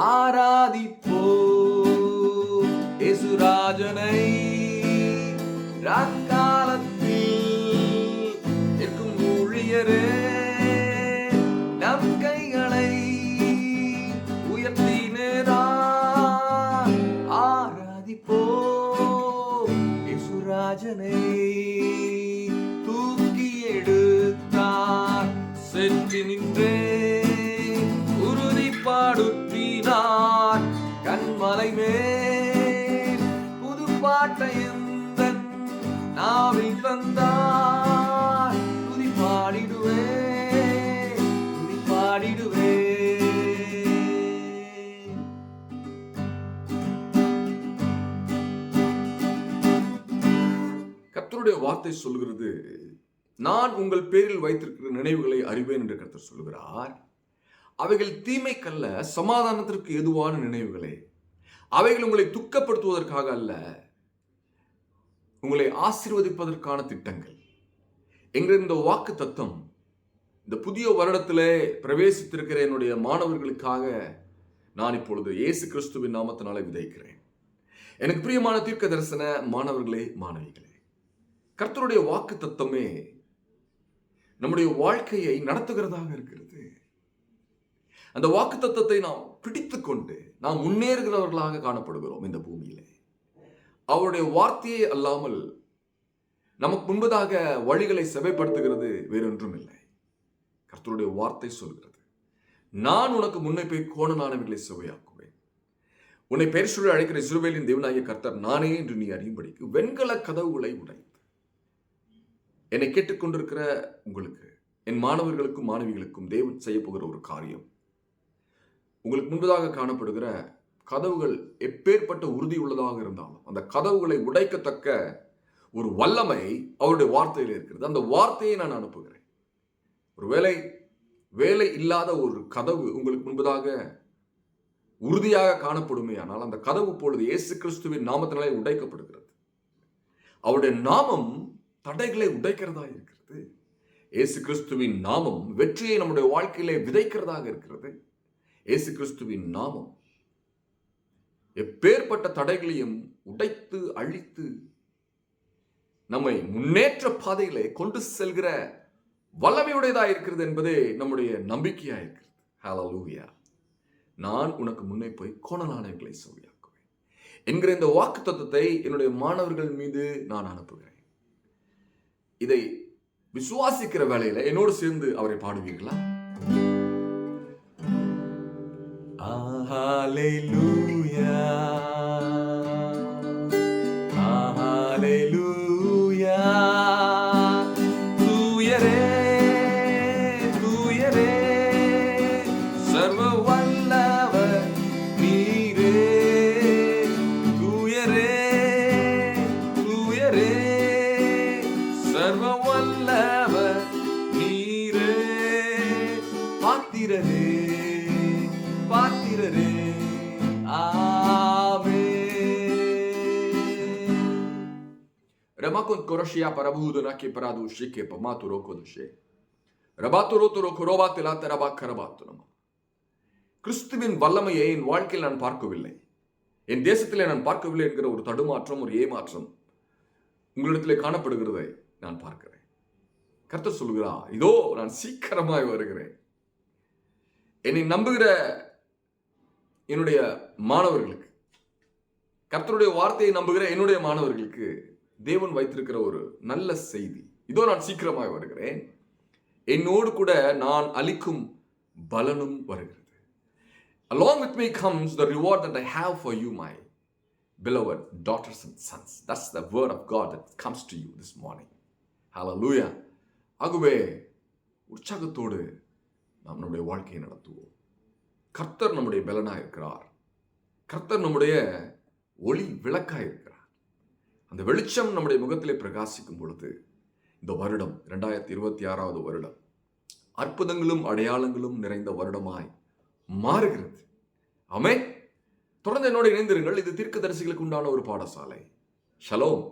ஆராதிப்போ இயேசுராஜனை. ராக்காலத்தில் இருக்கும் ஊழியரே, நம் கைகளை உயர்த்தி நேராய் ஆராதிப்போ இயேசுராஜனை. தூக்கி எடுத்தார் சென்று நின்றே உறுதிப்பாடுற்றினார் கண்மலை மேல். புது பாட்டையும் நாவில் தந்தார். துதி பாடிடுவே, துதி பாடிடுவே. கர்த்தருடைய வார்த்தை சொல்கிறது, நான் உங்கள் பேரில் வைத்திருக்கிற நினைவுகளை அறிவேன் என்று கர்த்தர் சொல்கிறார். அவைகள் தீமைக்கல்ல, சமாதானத்திற்கு ஏதுவான நினைவுகளே. அவைகள் உங்களை துக்கப்படுத்துவதற்காக அல்ல, உங்களை ஆசீர்வதிப்பதற்கான திட்டங்கள் என்கிற இந்த வாக்கு தத்துவம் இந்த புதிய வருடத்திலே பிரவேசித்திருக்கிற என்னுடைய மாணவர்களுக்காக நான் இப்பொழுது இயேசு கிறிஸ்துவின் நாமத்தினாலே விதைக்கிறேன். எனக்கு பிரியமான தீர்க்க தரிசன மாணவர்களே, மாணவிகளே, கர்த்தருடைய வாக்கு தத்துவமே நம்முடைய வாழ்க்கையை நடத்துகிறதாக இருக்கிறது. அந்த வாக்கு தத்துவத்தை நாம் பிடித்துக் கொண்டு நாம் முன்னேறுகிறவர்களாக காணப்படுகிறோம் இந்த பூமியிலே. அவருடைய வார்த்தையே அல்லாமல் நமக்கு முன்பதாக வழிகளை செவைப்படுத்துகிறது வேறொன்றும் இல்லை. கர்த்தருடைய வார்த்தை சொல்கிறது, நான் உனக்கு முன்னே போய் கோணலானவைகளை செவையாக்குவேன். உன்னை பெயர் சொல்லி அழைக்கிற இஸ்ரவேலின் தேவனாகிய கர்த்தர் நானே என்று நீ அறியும்படிக்கு வெண்கல கதவுகளை உடைத்து. என்னை கேட்டுக்கொண்டிருக்கிற உங்களுக்கு, என் மாணவர்களுக்கும் மாணவிகளுக்கும் தேவன் செய்ய போகிற ஒரு காரியம், உங்களுக்கு முன்பதாக காணப்படுகிற கதவுகள் எப்பேற்பட்ட உறுதி உள்ளதாக இருந்தாலும் அந்த கதவுகளை உடைக்கத்தக்க ஒரு வல்லமை அவருடைய வார்த்தையில் இருக்கிறது. அந்த வார்த்தையை நான் அனுப்புகிறேன். ஒரு வேலை இல்லாத ஒரு கதவு உங்களுக்கு முன்பதாக உறுதியாக காணப்படுமே, ஆனால் அந்த கதவு பொழுது இயேசு கிறிஸ்துவின் நாமத்தினாலே உடைக்கப்படுகிறது. அவருடைய நாமம் தடைகளை உடைக்கிறதா இருக்கிறது. இயேசு கிறிஸ்துவின் நாமம் வெற்றியை நம்முடைய வாழ்க்கையிலே விதைக்கிறதாக இருக்கிறது. இயேசு கிறிஸ்துவின் நாமம் எப்பேற்பட்ட தடைகளையும் உடைத்து அழித்து நம்மை முன்னேற்ற பாதையிலே கொண்டு செல்கிற வல்லமையுடையதாக இருக்கிறது என்பதே நம்முடைய நம்பிக்கையா இருக்கிறது. ஹல்லேலூயா. நான் உனக்கு முன்னே போய் கோணலானவைகளை செவ்வையாக்குவேன் என்கிற இந்த வாக்கு தத்துவத்தை என்னுடைய மாணவர்கள் மீது நான் அனுப்புகிறேன். இதை விசுவாசிக்கிற வேளையில என்னோடு சேர்ந்து அவரை பாடுவீர்களா? ஹல்லேலூயா, ஹல்லேலூயா. தூயரே, தூயரே, சர்வ வல்லவர் நீரே. தூயரே, தூயரே, சர்வ வல்லவர் நீரே. பாத்திரரே, பாத்திரரே, ஆமென். ரமகொன் கொரஷியா பரபூதனகே பராதுஷிகே பமாதுரோ கோதுஷே ரபாத்துரோதுரோ குரோபாத்திலாத்த ரபாக்கரபாத்துனம. கிறிஸ்துவின் வல்லமையை என் வாழ்க்கையில் நான் பார்க்கவில்லை, என் தேசத்திலே நான் பார்க்கவில்லை என்கிற ஒரு தடுமாற்றம், ஒரு ஏமாற்றம் உங்களிடத்திலே காணப்படுகிறதை நான் பார்க்கிறேன். கர்த்தர் சொல்கிறார், இதோ நான் சீக்கிரமாய் வருகிறேன். என்னை நம்புகிற என்னுடைய மாணவர்களுக்கு, கர்த்தருடைய வார்த்தையை நம்புகிற என்னுடைய மாணவர்களுக்கு தேவன் வைத்திருக்கிற ஒரு நல்ல செய்தி, இதோ நான் சீக்கிரமாய் வருகிறேன், என்னோடு கூட நான் அளிக்கும் பலனும் வருகிறது. Along with me comes the reward that I have for you, my beloved daughters and sons. That's the word of God that comes to you this morning. Hallelujah. ஆகவே உற்சாகத்தோடு நாம் நம்முடைய வாழ்க்கையை நடத்துவோம். கர்த்தர் நம்முடைய பலனாக இருக்கிறார். கர்த்தர் நம்முடைய ஒளி விளக்காக இருக்கிறார். அந்த வெளிச்சம் நம்முடைய முகத்திலே பிரகாசிக்கும் பொழுது இந்த வருடம் 2026வது வருடம் அற்புதங்களும் அடையாளங்களும் நிறைந்த வருடமாய் மாறுகிறது. ஆமென். தொடர்ந்து என்னோடு இணைந்திருங்கள். இது தீர்க்கதரிசிகளுக்கு உண்டான ஒரு பாடசாலை. ஷலோம்.